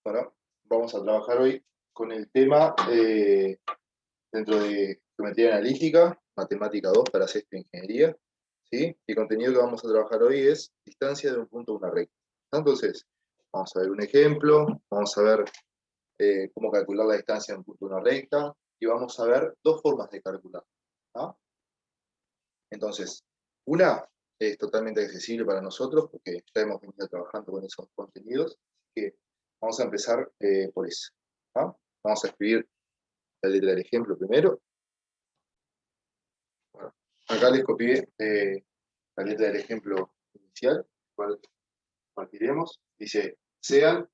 Bueno, vamos a trabajar hoy con el tema dentro de geometría analítica, matemática 2 para sexta ingeniería, ¿sí? Y el contenido que vamos a trabajar hoy es distancia de un punto a una recta. Entonces, vamos a ver un ejemplo, vamos a ver cómo calcular la distancia de un punto a una recta, y vamos a ver dos formas de calcular, ¿ah? Entonces, una es totalmente accesible para nosotros porque ya hemos venido trabajando con esos contenidos, así que vamos a empezar por eso, ¿ah? Vamos a escribir la letra del ejemplo primero. Bueno, acá les copié la letra del ejemplo inicial, cual partiremos. Dice, sean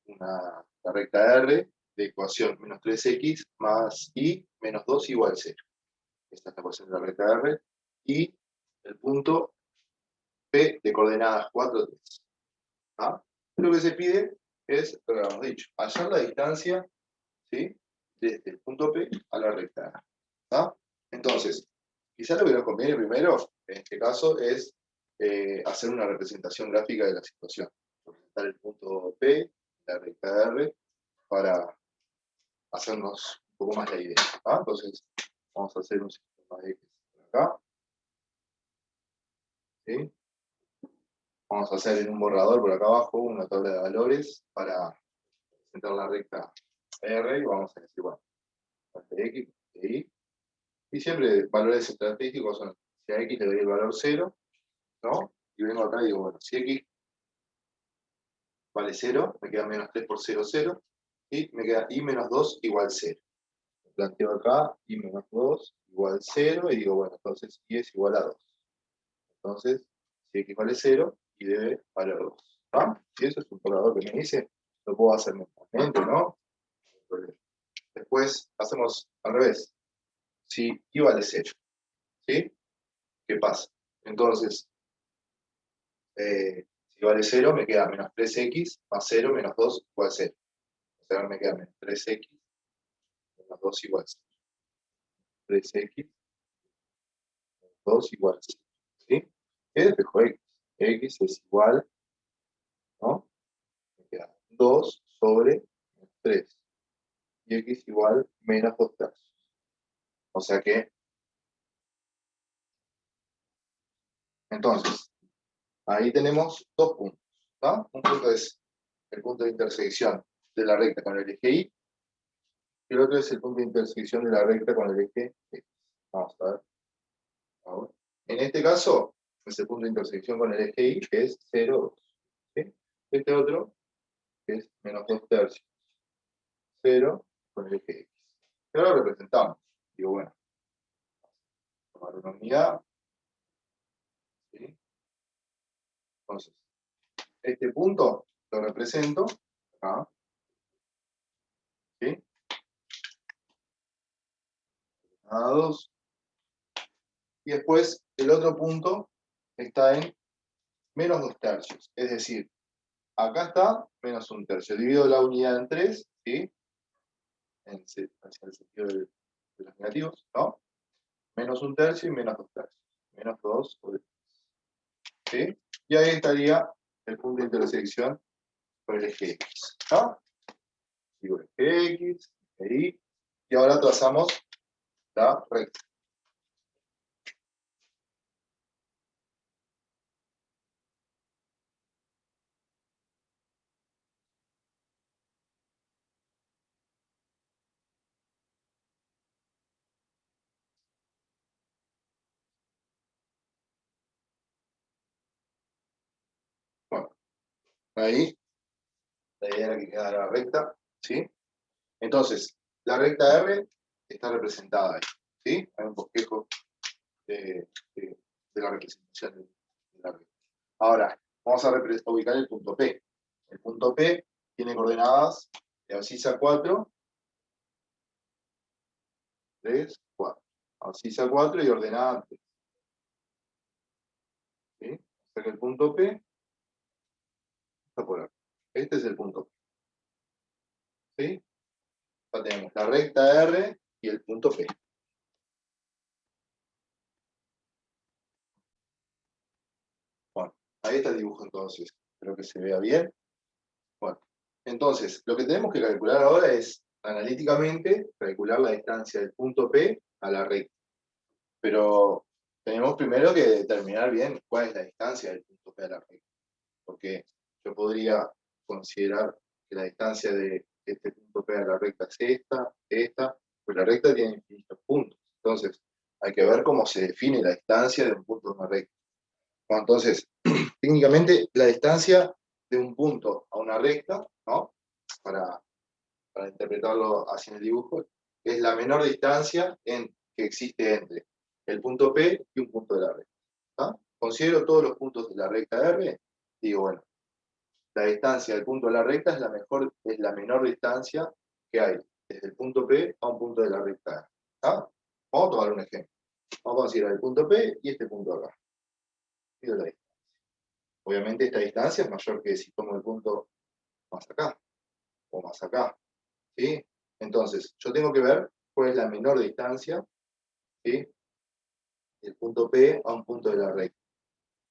la recta R de ecuación menos 3x más y menos 2 igual a 0. Esta es la ecuación de la recta R. Y el punto P de coordenadas 4, 3. ¿Ah? Lo que se pide es, lo que habíamos dicho, hallar la distancia, ¿sí?, desde el punto P a la recta R. ¿Ah? Entonces, quizás lo que nos conviene primero, en este caso, es hacer una representación gráfica de la situación. Representar el punto P, la recta R, para hacernos un poco más la idea. ¿Ah? Entonces, vamos a hacer un sistema de X por acá. ¿Sí? Vamos a hacer en un borrador por acá abajo una tabla de valores para presentar la recta R y vamos a decir, bueno, de X, de Y. Y siempre valores estadísticos son, si a X le doy el valor 0, ¿no? Y vengo acá y digo, bueno, si X vale 0, me queda menos 3 por 0, 0, y me queda Y menos 2 igual 0. Planteo acá Y menos 2 igual 0, y digo, bueno, entonces Y es igual a 2. Entonces, si X vale 0, Y debe valer 2. ¿Ah? Si eso es un borrador que me dice, lo puedo hacer mentalmente, ¿no? No hay problema. Después hacemos al revés. Si Y vale 0, ¿sí? ¿Qué pasa? Entonces, si vale 0, me queda menos 3x más 0 menos 2 igual 0. O sea, me queda menos 3x menos 2 igual 0. 3x menos 2 igual 0. ¿Sí? ¿Qué despejo x? X es igual, ¿no? Me queda 2 sobre 3. Y x igual menos 2 tercios. O sea que, entonces, ahí tenemos dos puntos, ¿no? Un punto es el punto de intersección de la recta con el eje Y, y el otro es el punto de intersección de la recta con el eje X. Vamos a ver. Ahora, en este caso, es el punto de intersección con el eje Y, que es 0, 2. ¿Sí? Este otro, que es menos 2 tercios, 0 con el eje X. Y ahora lo representamos. Digo, bueno, tomar una unidad. ¿Sí? Entonces, este punto lo represento acá. ¿Sí? A 2. Y después el otro punto está en menos 2 tercios. Es decir, acá está menos 1 tercio. Divido la unidad en 3, ¿sí? Hacia el sentido de los negativos, ¿no? Menos 1 tercio y menos 2 tercios. Menos 2 sobre 3. ¿Sí? Y ahí estaría el punto de intersección con el eje X. ¿No? Digo el eje X, eje Y. Y ahora trazamos la recta. Bueno, ahí la idea era que quedara la recta, ¿sí? Entonces, la recta R está representada ahí, ¿sí? Hay un bosquejo de la representación de la recta. Ahora, vamos a ubicar el punto P. El punto P tiene coordenadas de abscisa 4, 3, 4. Abscisa 4 y ordenada 3. ¿Sí? O sea que el punto P está por acá. Este es el punto P. ¿Sí? Ya tenemos la recta R y el punto P. Bueno, ahí está el dibujo entonces. Espero que se vea bien. Bueno, Entonces, lo que tenemos que calcular ahora es, analíticamente, calcular la distancia del punto P a la recta. Pero tenemos primero que determinar bien cuál es la distancia del punto P a la recta. Porque yo podría considerar que la distancia de este punto P a la recta es esta, pues la recta tiene infinitos puntos. Entonces, hay que ver cómo se define la distancia de un punto a una recta. Bueno, entonces, técnicamente, la distancia de un punto a una recta, ¿no? Para, para interpretarlo así en el dibujo, es la menor distancia que existe entre el punto P y un punto de la recta. ¿Tá? Considero todos los puntos de la recta R, digo, bueno, la distancia del punto de la recta es la menor distancia que hay desde el punto P a un punto de la recta R. ¿Tá? Vamos a tomar un ejemplo. Vamos a considerar el punto P y este punto acá. Mido la distancia. Obviamente esta distancia es mayor que si tomo el punto más acá o más acá. ¿Sí? Entonces, yo tengo que ver cuál es la menor distancia, ¿sí? Del punto P a un punto de la recta.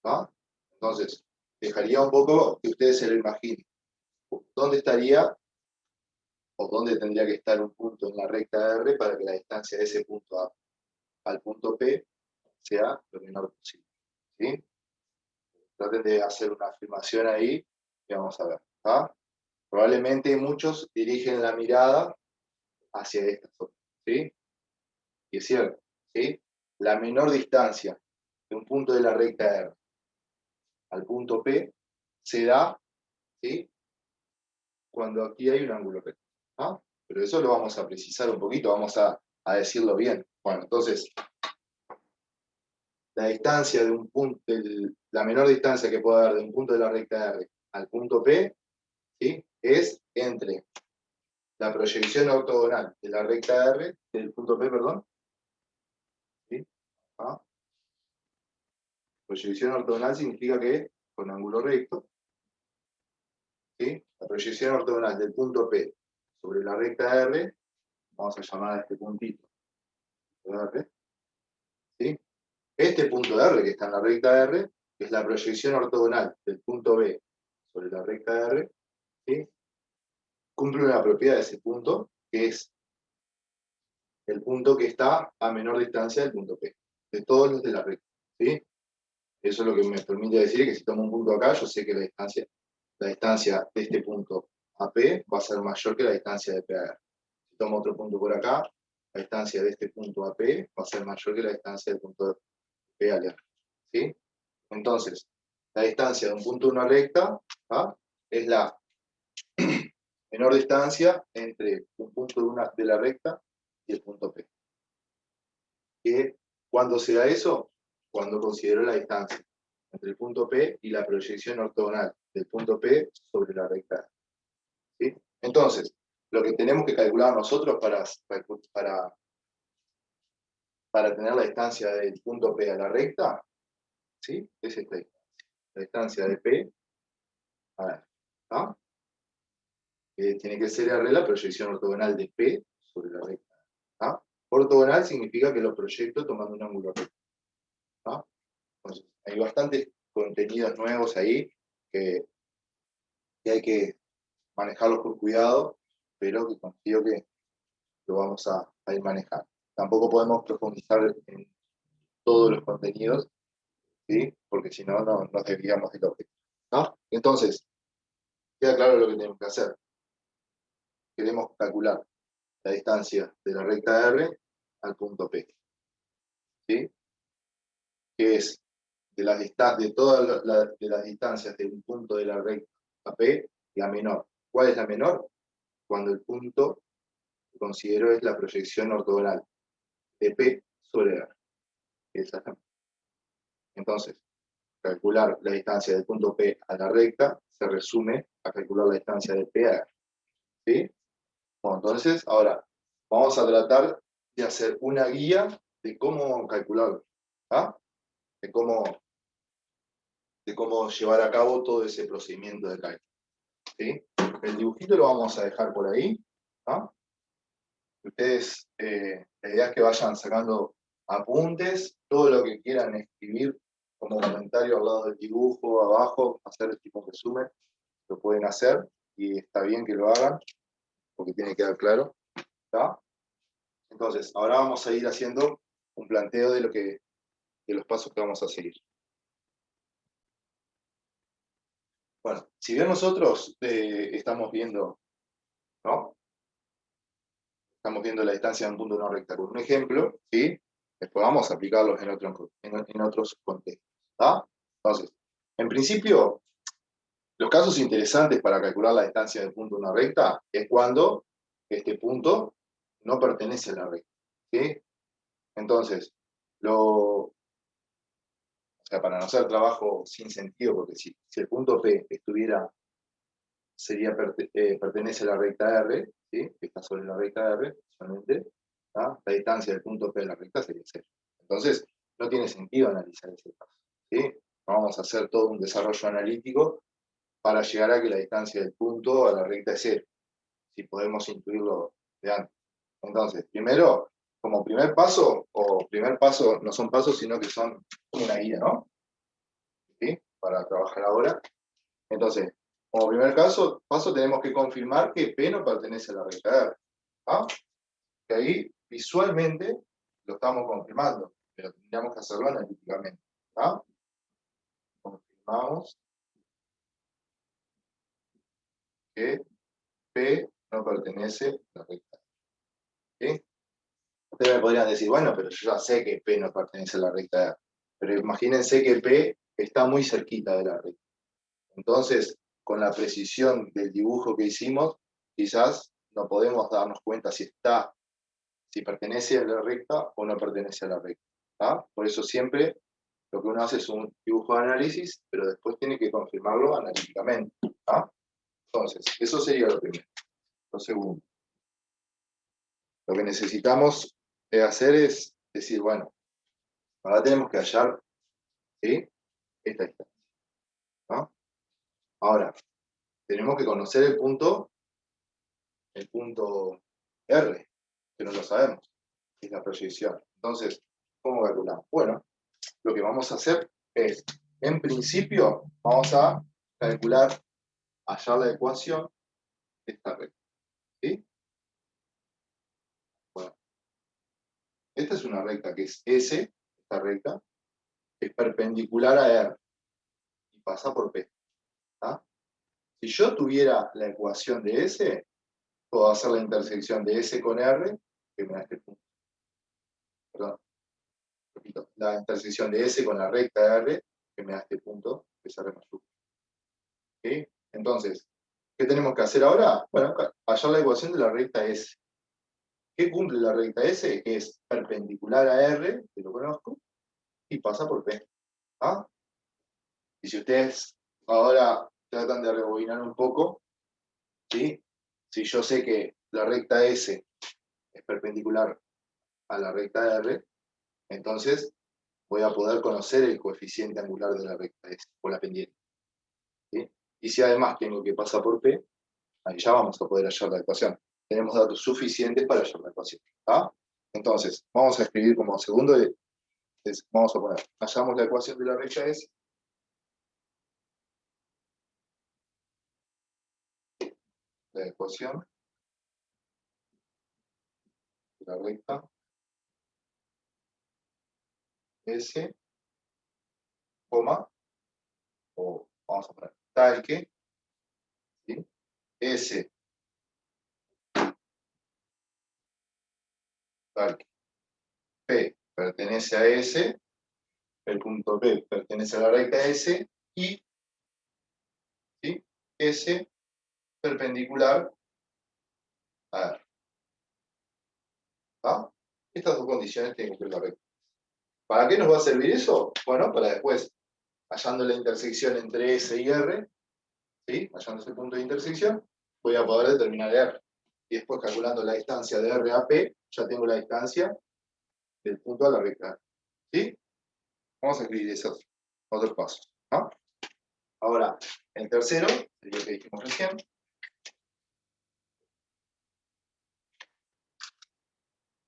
¿Va? Entonces, dejaría un poco que ustedes se lo imaginen. ¿Dónde estaría o dónde tendría que estar un punto en la recta R para que la distancia de ese punto A al punto P sea lo menor posible? ¿Sí? Traten de hacer una afirmación ahí y vamos a ver. ¿Va? Probablemente muchos dirigen la mirada hacia esta zona. ¿Sí? Y es cierto. ¿Sí? La menor distancia de un punto de la recta R al punto P se da, ¿sí? Cuando aquí hay un ángulo recto. ¿Ah? Pero eso lo vamos a precisar un poquito, vamos a decirlo bien. Bueno, entonces, la distancia de un punto, la menor distancia que puede haber de un punto de la recta R al punto P, ¿sí? Es entre la proyección ortogonal de la recta R, del punto P, perdón, ¿sí? ¿Ah? Proyección ortogonal significa que con ángulo recto, ¿sí? La proyección ortogonal del punto P sobre la recta R, vamos a llamar a este puntito R, ¿sí? Este punto R que está en la recta R, que es la proyección ortogonal del punto B sobre la recta R, ¿sí? Cumple una propiedad de ese punto, que es el punto que está a menor distancia del punto P, de todos los de la recta. ¿Sí? Eso es lo que me permite decir que si tomo un punto acá, yo sé que la distancia de este punto a P va a ser mayor que la distancia de P a R. Si tomo otro punto por acá, la distancia de este punto a P va a ser mayor que la distancia del punto de P a R. ¿Sí? Entonces, la distancia de un punto a una recta, ¿ah? Es la menor distancia entre un punto de la recta y el punto P. Que, ¿cuándo se da eso? Cuando considero la distancia entre el punto P y la proyección ortogonal del punto P sobre la recta. ¿Sí? Entonces, lo que tenemos que calcular nosotros para tener la distancia del punto P a la recta, ¿sí? Es esta distancia. La distancia de P a R. ¿Ah? Tiene que ser R la proyección ortogonal de P sobre la recta. ¿Ah? Ortogonal significa que lo proyecto tomando un ángulo recto. ¿Ah? Entonces, hay bastantes contenidos nuevos ahí que hay que manejarlos con cuidado, pero que confío que lo vamos a ir manejando. Tampoco podemos profundizar en todos los contenidos, ¿sí? Porque si no, no nos desviamos del objetivo. ¿Ah? Entonces, queda claro lo que tenemos que hacer. Queremos calcular la distancia de la recta R al punto P, ¿sí? Que es de todas de las distancias de un punto de la recta a P, la menor. ¿Cuál es la menor? Cuando el punto que considero es la proyección ortogonal de P sobre R. Esa es la menor. Entonces, calcular la distancia del punto P a la recta se resume a calcular la distancia de P a R. ¿Sí? Bueno, entonces, ahora vamos a tratar de hacer una guía de cómo calcularlo. ¿Ah? De cómo llevar a cabo todo ese procedimiento de cálculo. ¿Sí? El dibujito lo vamos a dejar por ahí. ¿Ah? Ustedes, la idea es que vayan sacando apuntes, todo lo que quieran escribir como comentario al lado del dibujo, abajo, hacer el tipo de resumen, lo pueden hacer. y está bien que lo hagan, porque tiene que quedar claro. ¿Está? Entonces, ahora vamos a ir haciendo un planteo de los pasos que vamos a seguir. Bueno, si bien nosotros estamos viendo, ¿no? Estamos viendo la distancia de un punto de una recta con un ejemplo, ¿sí? Después vamos a aplicarlos en otros contextos. ¿Está? Entonces, en principio, los casos interesantes para calcular la distancia del punto de una recta es cuando este punto no pertenece a la recta. ¿Sí? Entonces, o sea, para no hacer trabajo sin sentido, porque si el punto P pertenece a la recta R, ¿sí? Que está sobre la recta R, solamente, ¿tá? La distancia del punto P de la recta sería 0. Entonces, no tiene sentido analizar ese caso. ¿Sí? No vamos a hacer todo un desarrollo analítico para llegar a que la distancia del punto a la recta es 0, si podemos intuirlo de antes. Entonces, primero, como primer paso no son pasos, sino que son una guía, ¿no? ¿Sí? Para trabajar ahora. Entonces, como primer paso tenemos que confirmar que P no pertenece a la recta R. ¿Ah? Que ahí visualmente lo estamos confirmando, pero tendríamos que hacerlo analíticamente. ¿Ah? Confirmamos que P no pertenece a la recta R. ¿Sí? Ustedes me podrían decir, bueno, pero yo ya sé que P no pertenece a la recta R. Pero imagínense que P está muy cerquita de la recta. Entonces, con la precisión del dibujo que hicimos, quizás no podemos darnos cuenta si pertenece a la recta o no pertenece a la recta. ¿Tá? Por eso siempre lo que uno hace es un dibujo de análisis, pero después tiene que confirmarlo analíticamente. ¿Tá? Entonces, eso sería lo primero. Lo segundo, lo que necesitamos hacer es decir, bueno, ahora tenemos que hallar, ¿sí? Esta distancia. ¿No? Ahora, tenemos que conocer el punto R, que no lo sabemos, es la proyección. Entonces, ¿cómo calculamos? Bueno, lo que vamos a hacer es, en principio, vamos a calcular, hallar la ecuación de esta recta. ¿Sí? Bueno, esta es una recta que es S, esta recta, que es perpendicular a R y pasa por P. ¿Tá? Si yo tuviera la ecuación de S, puedo hacer la intersección de S con R, que me da este punto. Perdón, repito, la intersección de S con la recta R, que me da este punto, que es R mayúscula. ¿Sí? Entonces, ¿qué tenemos que hacer ahora? Bueno, hallar la ecuación de la recta S. ¿Qué cumple la recta S? Que es perpendicular a R, que lo conozco, y pasa por P. ¿Ah? Y si ustedes ahora tratan de rebobinar un poco, ¿sí? Si yo sé que la recta S es perpendicular a la recta R, entonces voy a poder conocer el coeficiente angular de la recta S, o la pendiente. ¿Sí? Y si además tengo que pasar por P, ahí ya vamos a poder hallar la ecuación. Tenemos datos suficientes para hallar la ecuación. ¿Ah? Entonces, vamos a escribir como segundo, vamos a poner, hallamos la ecuación de la recta S. La ecuación de la recta S, coma, o vamos a poner tal que, ¿sí? S, tal que P pertenece a S, el punto P pertenece a la recta S, y, ¿sí? S perpendicular a R. ¿Ah? Estas dos condiciones tienen que cumplir la recta. ¿Para qué nos va a servir eso? Bueno, para después, hallando la intersección entre S y R, ¿sí? Hallando ese punto de intersección, voy a poder determinar R. Y después, calculando la distancia de R a P, ya tengo la distancia del punto a la recta. ¿Sí? Vamos a escribir esos otros pasos. ¿No? Ahora, el tercero, sería el que dijimos recién.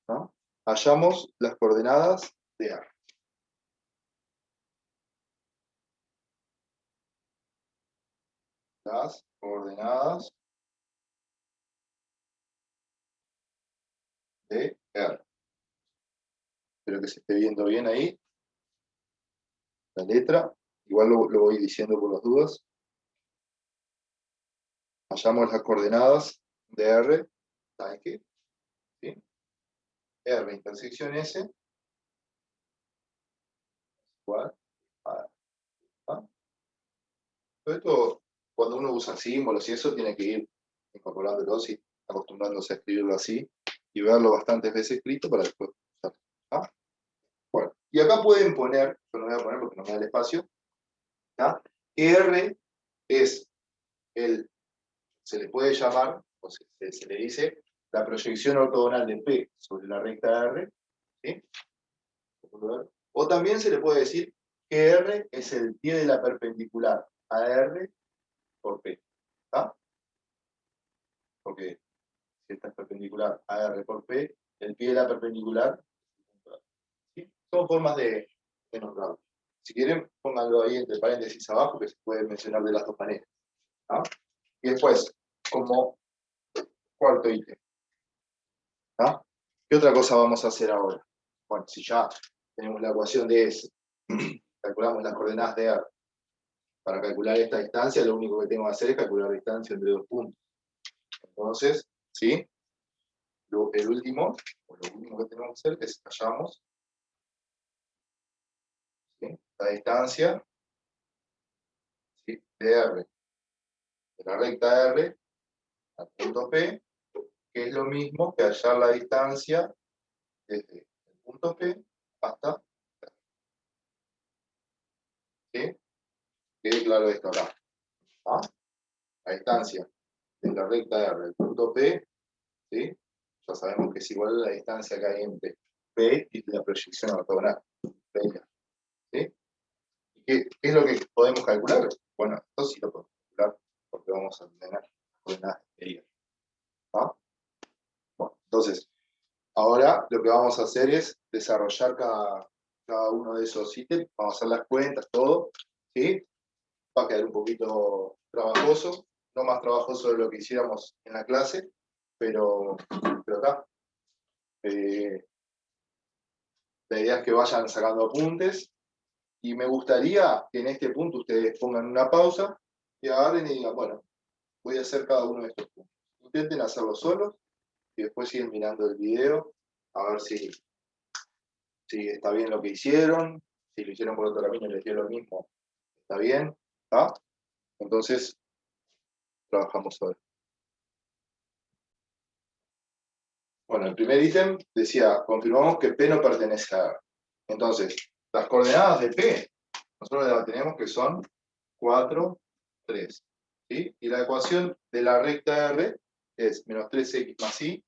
¿No? Hallamos las coordenadas de R. Las coordenadas de R. Espero que se esté viendo bien ahí la letra. Igual lo voy diciendo por las dudas. Hallamos las coordenadas de R. ¿Saben qué? ¿Sí? R intersección S igual a... ¿ah? Todo esto, cuando uno usa símbolos y eso, tiene que ir incorporándolos y acostumbrándose a escribirlo así y verlo bastantes veces escrito para después usarlo. ¿Ah? Bueno, y acá pueden poner, yo no voy a poner porque no me da el espacio, ¿ah? R es se le puede llamar, o se le dice, la proyección ortogonal de P sobre la recta R, ¿sí? O también se le puede decir que R es el pie de la perpendicular a R por P. ¿Ah? Porque si esta es perpendicular a R por P, el pie de la perpendicular, ¿sí? Son formas de nombrarlo. Si quieren, pónganlo ahí entre paréntesis abajo, que se puede mencionar de las dos maneras. ¿Ah? Y después, como cuarto ítem, ¿ah? ¿Qué otra cosa vamos a hacer ahora? Bueno, si ya tenemos la ecuación de S, calculamos las coordenadas de R. Para calcular esta distancia, lo único que tengo que hacer es calcular la distancia entre dos puntos. Entonces, ¿sí? El último, o lo último que tenemos que hacer es hallamos, ¿sí?, la distancia, ¿sí?, de R, de la recta R al punto P, que es lo mismo que hallar la distancia desde el punto P hasta R. ¿Sí? Quede claro esto acá. ¿Ah? La distancia de la recta R al punto P, ¿sí?, ya sabemos que es igual a la distancia que hay entre P y la proyección ortogonal. ¿Sí? ¿Qué es lo que podemos calcular? Bueno, esto sí lo podemos calcular porque vamos a tener coordenadas exteriores. ¿Ah? Bueno, entonces, ahora lo que vamos a hacer es desarrollar cada uno de esos ítems, vamos a hacer las cuentas, todo, ¿sí? Va a quedar un poquito trabajoso, no más trabajoso de lo que hiciéramos en la clase, pero acá la idea es que vayan sacando apuntes. Y me gustaría que en este punto ustedes pongan una pausa y agarren y digan, bueno, voy a hacer cada uno de estos puntos. Intenten hacerlo solos y después siguen mirando el video a ver si está bien lo que hicieron, si lo hicieron por otro camino y les dio lo mismo, está bien, ¿está? Entonces, trabajamos ahora. Bueno, el primer ítem decía, confirmamos que P no pertenece a R. Entonces, las coordenadas de P, nosotros las tenemos que son 4, 3. ¿Sí? Y la ecuación de la recta R es menos 3x más y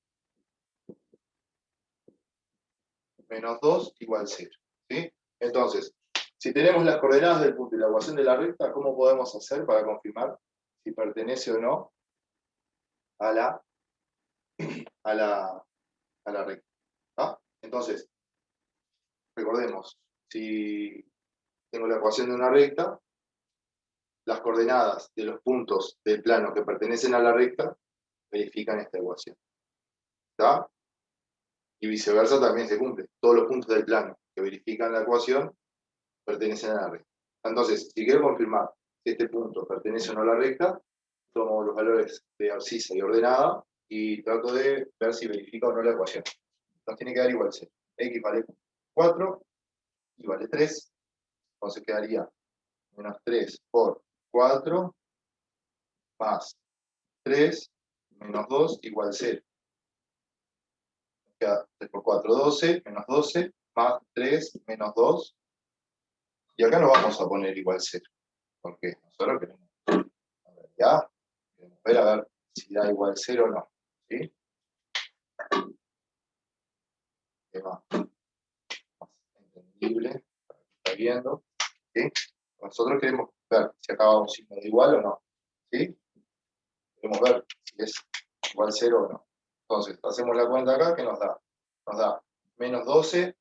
menos 2 igual 0. ¿Sí? Entonces, si tenemos las coordenadas del punto y la ecuación de la recta, ¿cómo podemos hacer para confirmar si pertenece o no a la recta? ¿Ah? Entonces, recordemos, si tengo la ecuación de una recta, las coordenadas de los puntos del plano que pertenecen a la recta verifican esta ecuación. ¿Está? Y viceversa también se cumple. Todos los puntos del plano que verifican la ecuación pertenecen a la recta. Entonces, si quiero confirmar si este punto pertenece o no a la recta, tomo los valores de abscisa y ordenada y trato de ver si verifica o no la ecuación. Nos tiene que dar igual 0. X vale 4, y vale 3. Entonces quedaría menos 3 por 4 más 3 menos 2 igual 0. Queda 3 por 4, 12, menos 12, más 3 menos 2. Y acá no vamos a poner igual 0, porque nosotros queremos, en realidad, queremos ver a ver si da igual 0 o no. ¿Sí? Que más entendible, para que está viendo. ¿Sí? Nosotros queremos ver si acá va un signo de igual o no. ¿Sí? Queremos ver si es igual 0 o no. Entonces, hacemos la cuenta acá, ¿qué nos da? Nos da menos 12,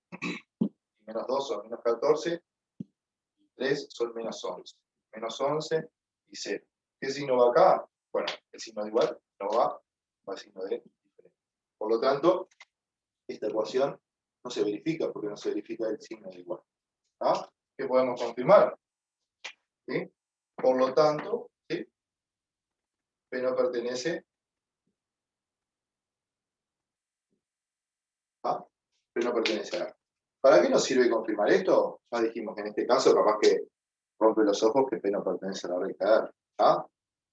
y menos 2 son menos 14, y 3 son menos 11. Menos 11 y 0. ¿Qué signo va acá? bueno, el signo de igual no va al signo de diferente. Por lo tanto, esta ecuación no se verifica porque no se verifica el signo de igual. ¿Ah? ¿Qué podemos confirmar? ¿Sí? Por lo tanto, ¿sí? P no pertenece a P no pertenece a A. ¿Para qué nos sirve confirmar esto? Ya dijimos que en este caso capaz que rompe los ojos que P no pertenece a la recta R. ¿Ah?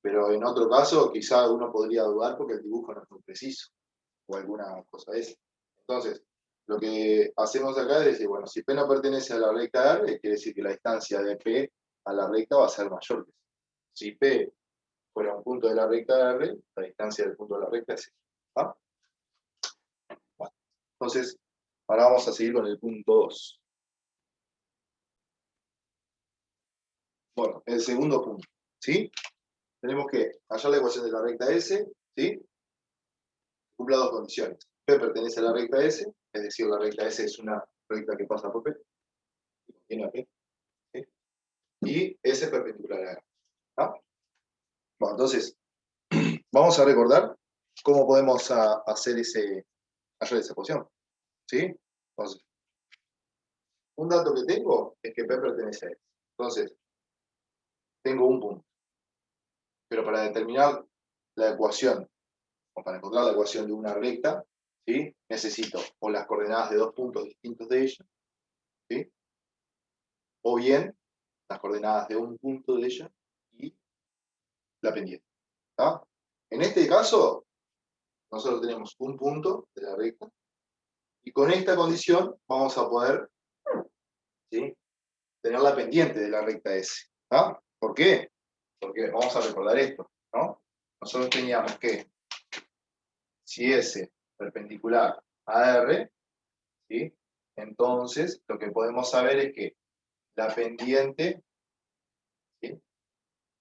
Pero en otro caso quizá uno podría dudar porque el dibujo no es muy preciso o alguna cosa de esa. Entonces, lo que hacemos acá es decir, bueno, si P no pertenece a la recta R, quiere decir que la distancia de P a la recta va a ser mayor que esa. Si P fuera un punto de la recta R, la distancia del punto de la recta es esa. ¿Ah? Bueno, entonces, ahora vamos a seguir con el punto 2. Bueno, el segundo punto, ¿sí? Tenemos que hallar la ecuación de la recta S, ¿sí? Cumpla dos condiciones. P pertenece a la recta S, es decir, la recta S es una recta que pasa por P, que contiene a P, ¿sí? Y S es perpendicular a R. ¿Ah? Bueno, entonces, vamos a recordar cómo podemos hacer hallar esa ecuación, ¿sí? Entonces, un dato que tengo es que P pertenece a S. Entonces, tengo un punto. Pero para determinar la ecuación, o para encontrar la ecuación de una recta, ¿sí? Necesito o las coordenadas de dos puntos distintos de ella, ¿sí? O bien las coordenadas de un punto de ella y la pendiente. ¿Tá? En este caso, nosotros tenemos un punto de la recta y con esta condición vamos a poder, ¿sí? Tener la pendiente de la recta S. ¿Tá? ¿Por qué? Porque vamos a recordar esto, ¿no? Nosotros teníamos que si S perpendicular a R, ¿sí? Entonces lo que podemos saber es que la pendiente, ¿sí?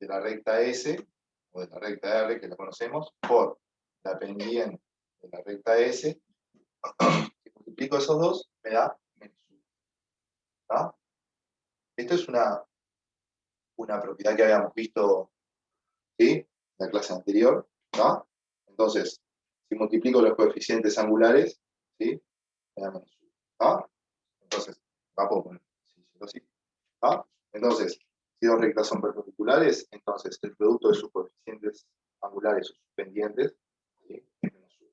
De la recta S, o de la recta R, que la conocemos, por la pendiente de la recta S, si multiplico esos dos, me da menos 1. ¿Tá? Esto es una propiedad que habíamos visto, ¿sí? En la clase anterior. ¿Tá? Entonces, si multiplico los coeficientes angulares, ¿sí? Me da menos 1. ¿Tá? Entonces, tampoco, así. ¿Ah? Entonces, si dos rectas son perpendiculares, entonces el producto de sus coeficientes angulares o sus pendientes, ¿sí? Es menos 1.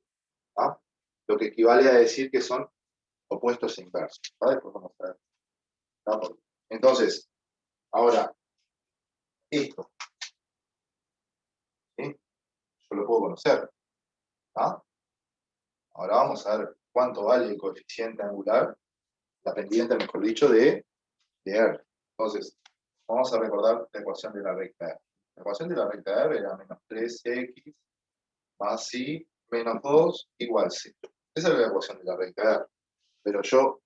¿Ah? Lo que equivale a decir que son opuestos e inversos. ¿Ah? Después vamos a ver. ¿Ah? Entonces, ahora, esto, ¿sí? Yo lo puedo conocer. ¿Ah? Ahora vamos a ver cuánto vale el coeficiente angular, la pendiente, mejor dicho, de R. Entonces, vamos a recordar la ecuación de la recta R. La ecuación de la recta R era menos 3x más y menos 2 igual 0. Esa es la ecuación de la recta R. Pero yo,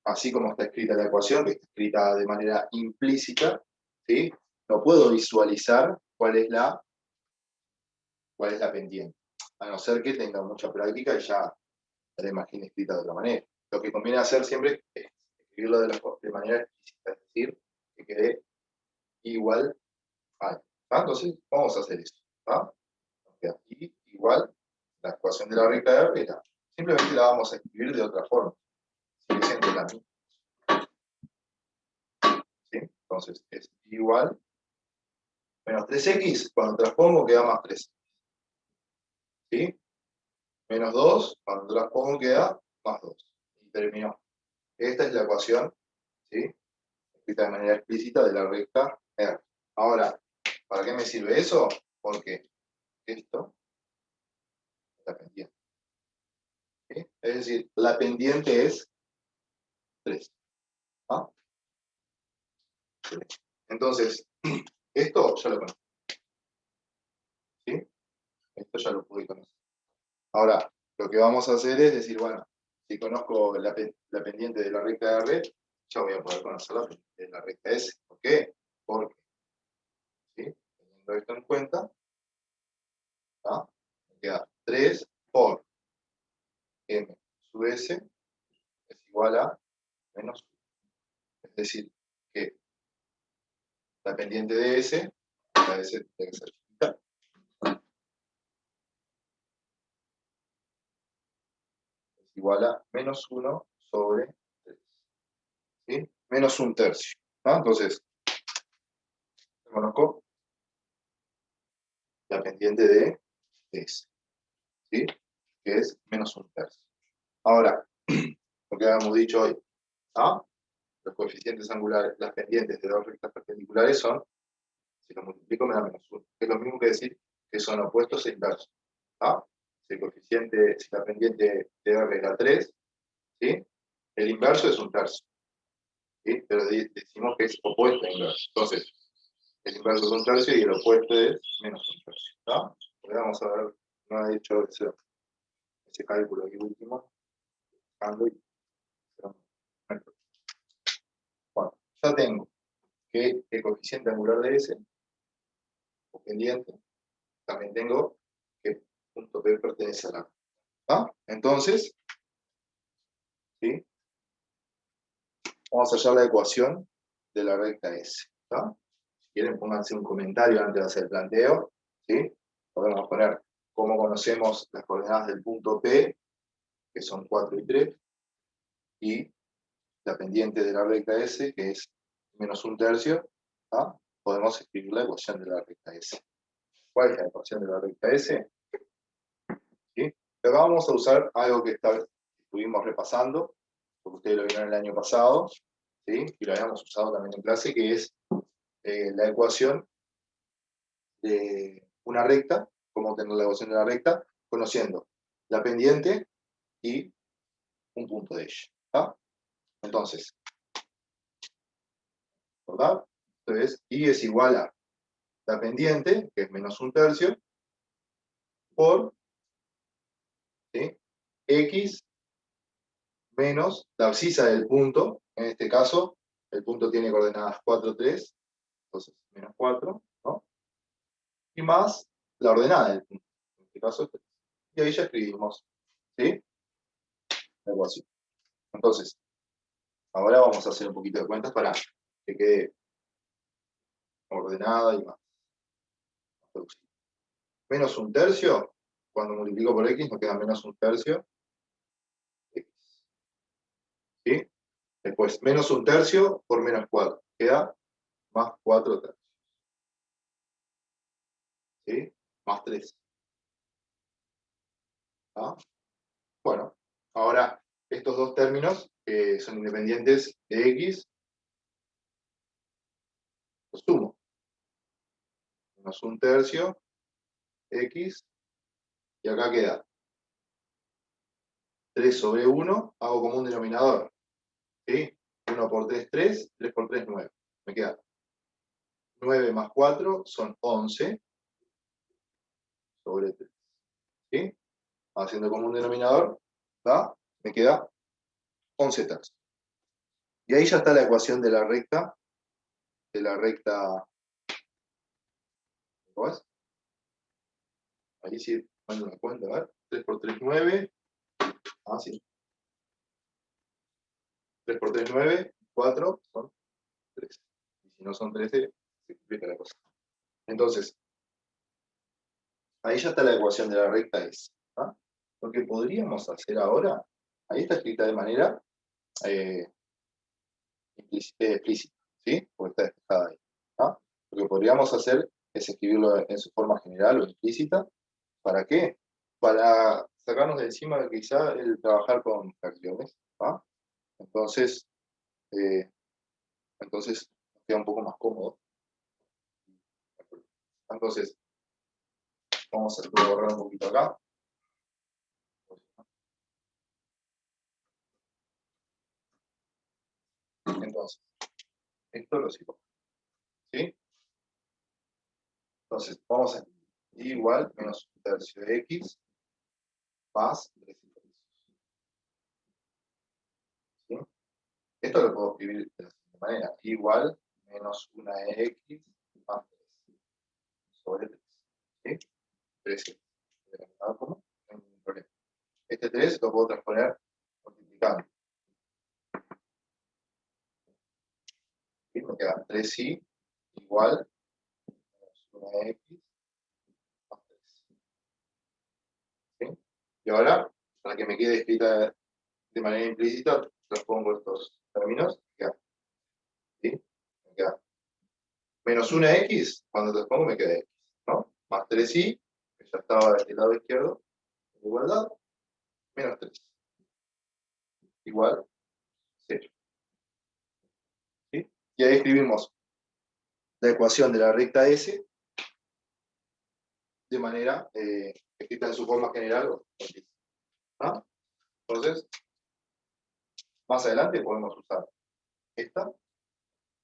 así como está escrita la ecuación, que está escrita de manera implícita, ¿sí? No puedo visualizar cuál es la pendiente. A no ser que tenga mucha práctica y ya la imagine escrita de otra manera. Lo que conviene hacer siempre es escribirlo de manera explícita, es decir, que quede igual a. Entonces, vamos a hacer eso. ¿Tá? Y igual, la ecuación de la recta R era, simplemente la vamos a escribir de otra forma. Sigue siendo la misma. ¿Sí? Entonces, es igual menos 3x, cuando transpongo queda más 3. ¿Sí? Menos 2, cuando transpongo queda más 2. Y terminó. Esta es la ecuación, ¿sí? Escrita de manera explícita de la recta R. Ahora, ¿para qué me sirve eso? Porque esto es la pendiente. ¿Sí? Es decir, la pendiente es 3. ¿Ah? Entonces, esto ya lo conozco. ¿Sí? Esto ya lo pude conocer. Ahora, lo que vamos a hacer es decir, bueno, si conozco la pendiente de la recta R, ya voy a poder conocer la pendiente de la recta S. ¿Por qué? Porque, ¿sí? Teniendo esto en cuenta, ¿tá? Me queda 3 por M sub S es igual a menos 1. Es decir, que la pendiente de S, la S tiene que ser chiquita, igual a menos 1 sobre 3. ¿Sí? Menos un tercio. ¿No? Entonces, conozco la pendiente de S, ¿sí? Que es menos un tercio. Ahora, lo que habíamos dicho hoy, ¿ah? Los coeficientes angulares, las pendientes de dos rectas perpendiculares son, si lo multiplico me da menos 1. Es lo mismo que decir que son opuestos e inversos. ¿Ah? Si, si la pendiente de R era 3, ¿sí? El inverso es un tercio. ¿Sí? Pero decimos que es opuesto a inverso. Entonces, el inverso es un tercio y el opuesto es menos un tercio. ¿Tá? Vamos a ver, no he hecho ese cálculo aquí último. Bueno, ya tengo que el coeficiente angular de S, o pendiente, también tengo que punto P pertenece a la. ¿Ah? Entonces, ¿sí? Vamos a hallar la ecuación de la recta S. ¿Tá? Si quieren, pónganse un comentario antes de hacer el planteo. ¿Sí? Podemos poner cómo conocemos las coordenadas del punto P, que son 4 y 3, y la pendiente de la recta S, que es menos un tercio. ¿Tá? Podemos escribir la ecuación de la recta S. ¿Cuál es la ecuación de la recta S? ¿Sí? Pero vamos a usar algo que estuvimos repasando, porque ustedes lo vieron el año pasado, ¿sí? Y lo habíamos usado también en clase, que es la ecuación de una recta, cómo tener la ecuación de la recta, conociendo la pendiente y un punto de ella. ¿Tá? Entonces, ¿verdad? Entonces, y es igual a la pendiente, que es menos un tercio, por, ¿sí? X menos la abscisa del punto. En este caso, el punto tiene coordenadas 4, 3, entonces menos 4, ¿no? Y más la ordenada del punto, en este caso 3. Y ahí ya escribimos, ¿sí? La ecuación. Entonces, ahora vamos a hacer un poquito de cuentas para que quede ordenada y más. Menos un tercio, cuando multiplico por x, nos queda menos un tercio. X. ¿Sí? Después, menos un tercio por menos 4. Queda más 4 tercios. ¿Sí? Más 3. ¿Ah? Bueno, ahora estos dos términos que son independientes de x, los sumo. Menos un tercio, x, y acá queda 3 sobre 1, hago como un denominador. ¿Sí? 1 por 3, 3, 3 por 3, 9. Me queda 9 más 4 son 11 sobre 3. ¿Sí? Haciendo como un denominador, ¿tá? Me queda 11 tercios. Y ahí ya está la ecuación de la recta, ¿cómo es? Ahí sí, mando una cuenta, a ver, 3 por 3, 9, ah, sí, 3 por 3, 9, 4 son 13. Y si no son 13, se complica la cosa. Entonces, ahí ya está la ecuación de la recta S. ¿Ah? Lo que podríamos hacer ahora, ahí está escrita de manera eh, explícita, ¿sí? Porque está despejada ahí. ¿Ah? Lo que podríamos hacer es escribirlo en su forma general o implícita. ¿Para qué? Para sacarnos de encima quizá el trabajar con fracciones. ¿Ah? Entonces, eh, entonces nos queda un poco más cómodo. Entonces, vamos a borrar un poquito acá. Entonces, esto lo sigo. ¿Sí? Entonces, vamos a y igual menos un tercio de x más 3 tercios. ¿Sí? Esto lo puedo escribir de la siguiente manera. Igual menos una x más 3 sobre 3. ¿Sí? 13. ¿Cómo? No hay ningún problema. Este 3 lo puedo transponer multiplicando. ¿Sí? Me queda 3i igual menos una x más 3. ¿Sí? Y ahora, para que me quede escrita de manera implícita transpongo estos términos, ¿sí? Me queda menos 1x, cuando transpongo me queda x, ¿no? Más 3y, que ya estaba del lado izquierdo, en igualdad, menos 3, igual 0. ¿Sí? Y ahí escribimos la ecuación de la recta S de manera escrita en su forma general, ¿no? Entonces, más adelante podemos usar esta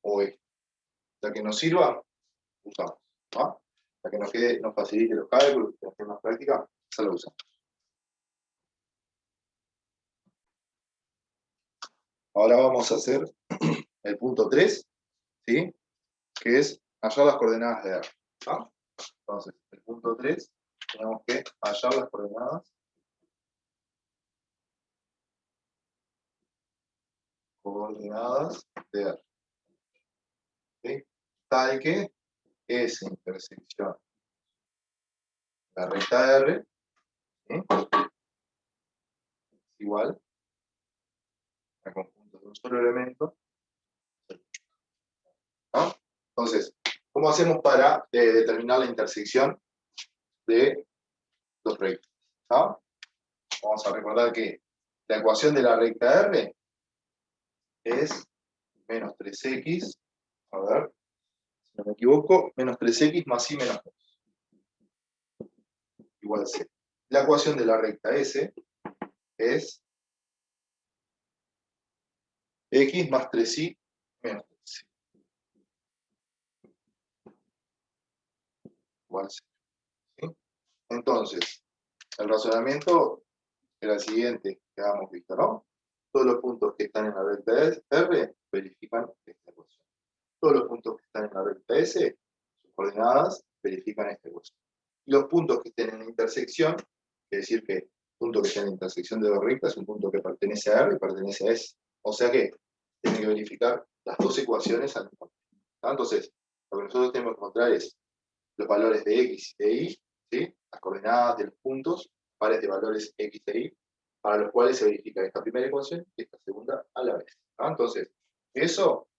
o esta. La que nos sirva, usamos, ¿no? La que nos quede, nos facilite los cálculos, que hacer más práctica, esa la usamos. Ahora vamos a hacer el punto 3, ¿sí? Que es hallar las coordenadas de R, ¿no? Entonces, el punto 3, tenemos que hallar las coordenadas de R, ¿sí? Tal que esa intersección la recta R, ¿sí? Es igual al conjunto de un solo elemento, ¿no? Entonces, ¿cómo hacemos para determinar la intersección de dos rectas? ¿No? Vamos a recordar que la ecuación de la recta R es menos 3x, a ver, si no me equivoco, menos 3x más y menos 2, igual a 0. La ecuación de la recta S es x más 3y menos 3, igual a 0. ¿Sí? Entonces, el razonamiento era el siguiente que habíamos visto, ¿no? Todos los puntos que están en la recta R verifican esta ecuación. Todos los puntos que están en la recta S, sus coordenadas, verifican esta ecuación. Y los puntos que estén en la intersección, quiere decir que el punto que está en la intersección de dos rectas es un punto que pertenece a R y pertenece a S. O sea que tiene que verificar las dos ecuaciones al mismo tiempo. Entonces, lo que nosotros tenemos que encontrar es los valores de X e Y, ¿sí? Las coordenadas de los puntos, pares de valores X e Y, para los cuales se verifica esta primera ecuación y esta segunda a la vez. ¿No? Entonces, eso,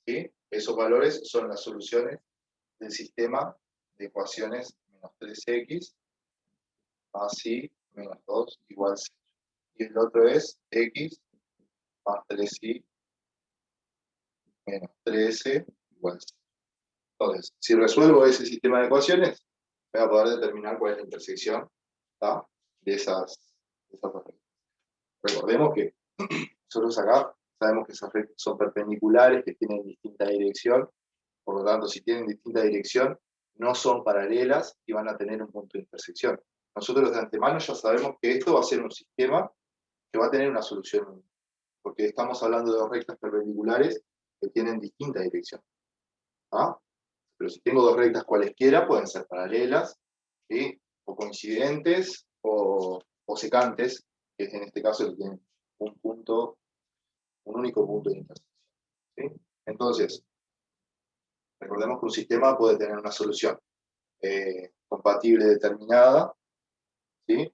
¿sí? Esos valores son las soluciones del sistema de ecuaciones menos 3x más y menos 2 igual 0. Y el otro es x más 3y menos 13 igual 0. Entonces, si resuelvo ese sistema de ecuaciones, voy a poder determinar cuál es la intersección, ¿tá? de esas dos rectas. Recordemos que nosotros acá sabemos que esas rectas son perpendiculares, que tienen distinta dirección, por lo tanto, si tienen distinta dirección, no son paralelas y van a tener un punto de intersección. Nosotros de antemano ya sabemos que esto va a ser un sistema que va a tener una solución única, porque estamos hablando de dos rectas perpendiculares que tienen distinta dirección. ¿Ah? Pero si tengo dos rectas cualesquiera, pueden ser paralelas, ¿sí? O coincidentes, o secantes, que en este caso tienen un punto, un único punto de intersección. ¿Sí? Entonces, recordemos que un sistema puede tener una solución compatible determinada, ¿sí?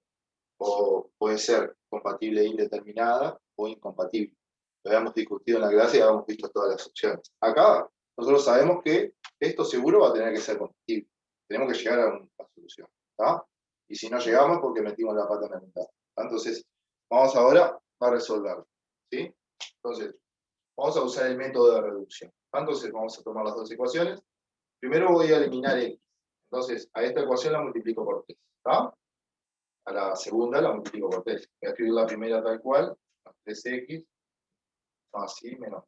O puede ser compatible indeterminada o incompatible. Lo habíamos discutido en la clase y habíamos visto todas las opciones. Acá nosotros sabemos que esto seguro va a tener que ser compatible. Tenemos que llegar a una solución. ¿Tá? Y si no llegamos es porque metimos la pata en la mitad. Entonces, vamos ahora a resolverlo. ¿Sí? Entonces, vamos a usar el método de reducción. Entonces, vamos a tomar las dos ecuaciones. Primero voy a eliminar x. Entonces, a esta ecuación la multiplico por 3. ¿Tá? A la segunda la multiplico por 3. Voy a escribir la primera tal cual, más 3x, más y menos.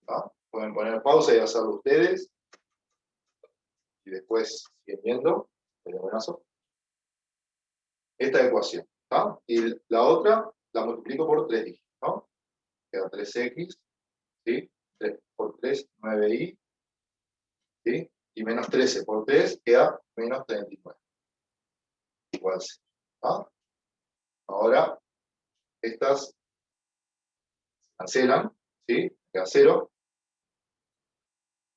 ¿Tá? Pueden poner pausa y hacerlo ustedes. Y después siguen viendo. Pero buenazo. Esta ecuación. ¿Tá? Y la otra la multiplico por 3 dígitos. ¿No? Queda 3x, ¿sí? 3 por 3, 9y, ¿sí? Y menos 13 por 3 queda menos 39. Igual 0. ¿Tá? Ahora, estas cancelan, ¿sí? Queda 0.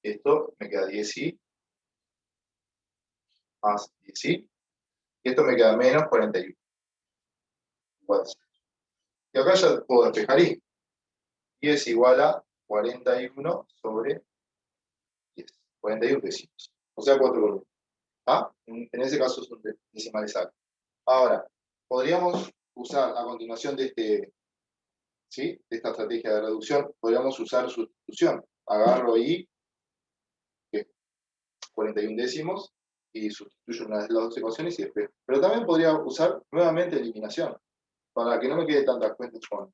Esto me queda 10y más 10y. Y esto me queda menos 41. igual a 0. Y acá ya puedo despejar y. Y es igual a 41 sobre 10. 41 décimos. O sea, 4 por 1. ¿Ah? En ese caso son decimales exactos. Ahora, podríamos usar a continuación de esta estrategia de reducción, podríamos usar sustitución. Agarro y 41 décimos y sustituyo una de las dos ecuaciones y despejo. Pero también podría usar nuevamente eliminación, para que no me quede tantas cuentas con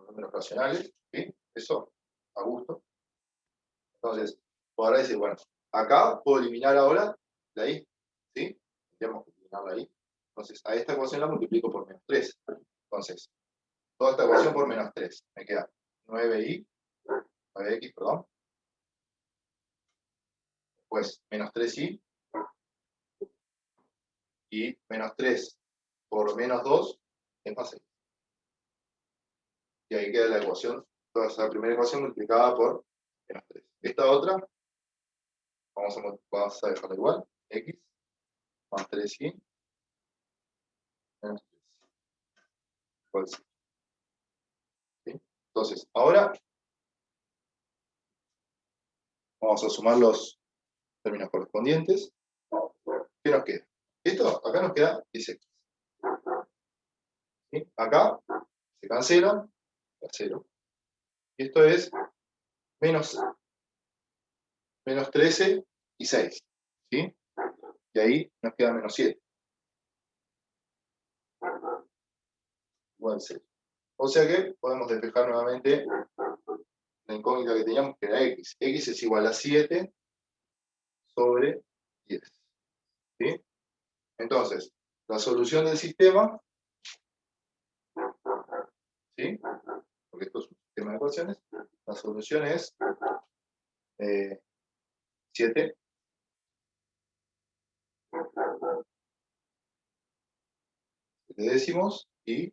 números racionales. ¿Sí? Eso, a gusto. Entonces, podrá decir, bueno, acá puedo eliminar ahora de ahí. ¿Sí? Tendríamos que eliminarla ahí. Entonces, a esta ecuación la multiplico por menos 3. Entonces, toda esta ecuación por menos 3. Me queda 9x, perdón. Después, menos 3y. Y menos 3 por menos 2 es más 6. Y ahí queda la ecuación, toda esa primera ecuación multiplicada por menos 3. Esta otra, vamos a dejarla igual, x más 3y menos 3 igual 6. ¿Sí? Entonces, ahora vamos a sumar los términos correspondientes. ¿Qué nos queda? Esto, acá nos queda 10x. ¿Sí? Acá se cancela, da 0. Y esto es menos 13 y 6. ¿Sí? Y ahí nos queda menos 7. Igual 0. O sea que podemos despejar nuevamente la incógnita que teníamos, que era x. X es igual a 7 sobre 10. ¿Sí? Entonces, la solución del sistema, ¿sí? Porque esto es un sistema de ecuaciones, la solución es 7 décimos y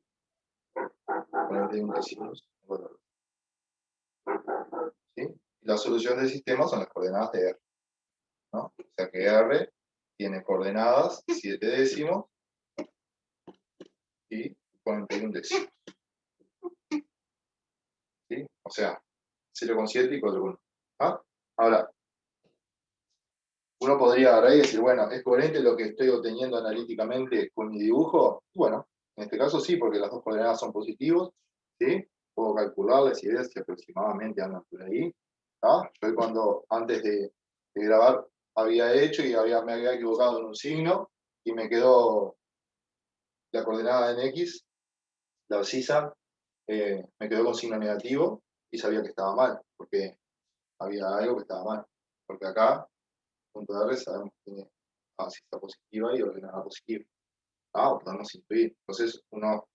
41 décimos. ¿Sí? Y la solución del sistema son las coordenadas de R. ¿No? O sea que R tiene coordenadas 7 décimos y 41 décimos. ¿Sí? O sea, 0,7 y 4,1. ¿Ah? Ahora, uno podría agarrar y decir, bueno, ¿es coherente lo que estoy obteniendo analíticamente con mi dibujo? Bueno, en este caso sí, porque las dos coordenadas son positivos, ¿sí? Puedo calcularles y ver si aproximadamente andan por ahí. ¿Ah? Yo cuando, antes de grabar, había hecho y me había equivocado en un signo y me quedó la coordenada en X, la abscisa, me quedó con signo negativo y sabía que estaba mal, porque había algo que estaba mal. Porque acá, punto de R, sabemos que tiene abscisa positiva y ordenada positiva. Podemos intuir. Entonces, uno,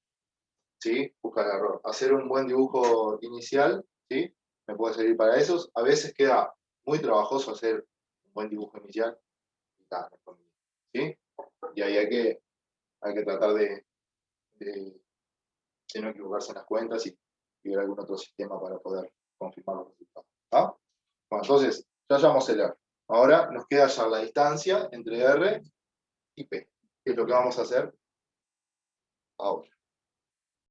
¿sí? Busca el error. Hacer un buen dibujo inicial, ¿sí? Me puede servir para esos. A veces queda muy trabajoso hacer un buen dibujo inicial. ¿Sí? Y ahí hay que tratar de no equivocarse en las cuentas y ver algún otro sistema para poder confirmar los resultados. ¿Ah? Bueno, entonces, ya hallamos el R. Ahora nos queda hallar la distancia entre R y P, que es lo que vamos a hacer ahora.